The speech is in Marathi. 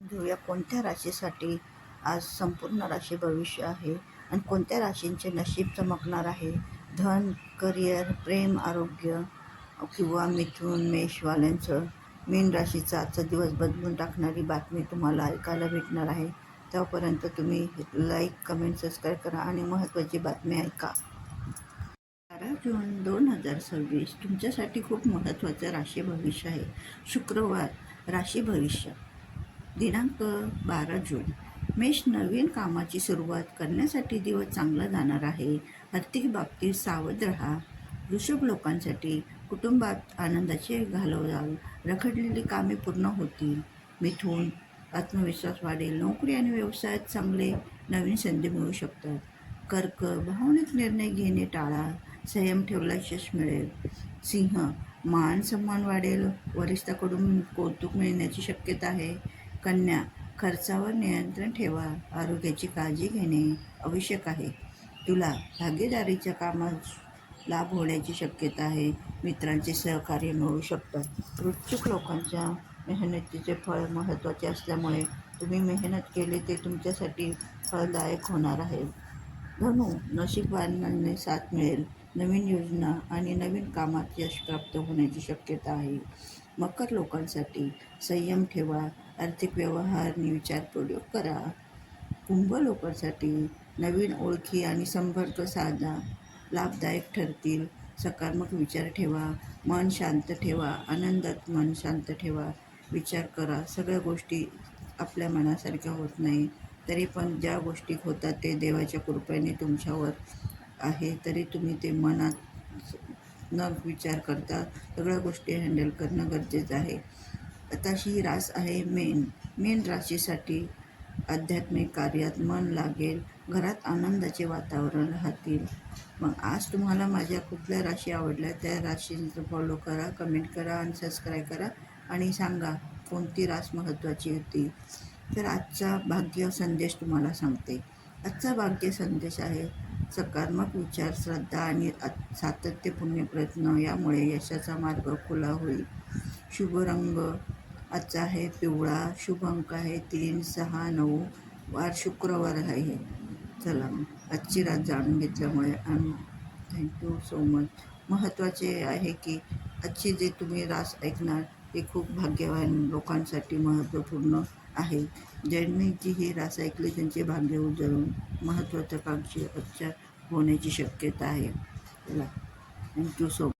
घेऊया कोणत्या राशीसाठी आज संपूर्ण राशी भविष्य आहे आणि कोणत्या राशींचे नशीब चमकणार आहे. धन, करिअर, प्रेम, आरोग्य किंवा मिथुन मेषवाल्यांचं मीन राशीचा आजचा दिवस बदलून टाकणारी बातमी तुम्हाला ऐकायला भेटणार आहे. त्यापर्यंत तुम्ही लाईक, कमेंट, सबस्क्राईब करा आणि महत्त्वाची बातमी ऐका. 12 जून 2026 तुमच्यासाठी खूप महत्त्वाचं राशी भविष्य आहे. शुक्रवार राशी भविष्य दिनांक 12 जून. मेष, नवीन कामाची सुरुवात करण्यासाठी दिवस चांगला जाणार आहे. आर्थिक बाबतीत सावध राहा. वृषभ, लोकांसाठी कुटुंबात आनंदाचे घालवजाल. रखडलेली कामे पूर्ण होतील. मिथुन, आत्मविश्वास वाढेल. नोकरी आणि व्यवसायात चांगले नवीन संधी मिळू शकतात. कर्क, भावनिक निर्णय घेणे टाळा. संयम ठेवला यश मिळेल. सिंह, मान सन्मान वाढेल. वरिष्ठाकडून कौतुक मिळण्याची शक्यता आहे. कन्या, खर्चावर नियंत्रण ठेवा. आरोग्याची काळजी घेणे आवश्यक आहे. तुला, भागीदारीच्या कामात लाभ होण्याची शक्यता आहे. मित्रांचे सहकार्य मिळू शकतात. वृश्चिक, लोकांच्या मेहनतीचे फळ महत्त्वाचे असल्यामुळे तुम्ही मेहनत केली ते तुमच्यासाठी फळदायक होणार आहे. धनु, नशीबवानांना साथ मिळेल. नवीन योजना आणि नवीन कामात यश प्राप्त होण्याची शक्यता आहे. मकर, लोकांसाठी संयम ठेवा. आर्थिक व्यवहारांनी विचारपूर्वक करा. कुंभ, लोकांसाठी नवीन ओळखी आणि संपर्क साधा लाभदायक ठरतील. सकारात्मक विचार ठेवा. मन शांत ठेवा. आनंदात मन शांत ठेवा. विचार करा. सगळ्या गोष्टी आपल्या मनासारख्या होत नाही, तरी पण ज्या गोष्टी होतात ते देवाच्या कृपेने तुमच्यावर आहे. तरी तुम्ही ते मनात न विचार करता सगळ्या गोष्टी हँडल करणं गरजेचं आहे. आताशी ही रास आहे मेन राशीसाठी आध्यात्मिक कार्यात मन लागेल. घरात आनंदाचे वातावरण राहतील. मग आज तुम्हाला माझ्या कुठल्या राशी आवडल्या त्या राशींचं फॉलो करा, कमेंट करा आणि सबस्क्राईब करा आणि सांगा कोणती रास महत्त्वाची होती. तर आजचा भाग्य संदेश तुम्हाला सांगते. आजचा भाग्य संदेश आहे सकारात्मक विचार, श्रद्धा आणि सातत्यपूर्ण प्रयत्न यामुळे यशाचा मार्ग खुला होईल. शुभ रंग आजचा आहे पिवळा. शुभ अंक आहे 3, 6, 9. वार शुक्रवार आहे. चला, आजची रात जाणून घेतल्यामुळे आणि थँक्यू सो मच. महत्त्वाचे आहे की आजची जे तुम्ही रास ऐकणार ते खूप भाग्यवान लोकांसाठी महत्त्वपूर्ण आहे. ज्यांनी जी ही रास ऐकली त्यांचे भाग्य उजळून महत्त्वाकांक्षी आजच्या होण्याची शक्यता आहे. चला, थँक्यू सो मच.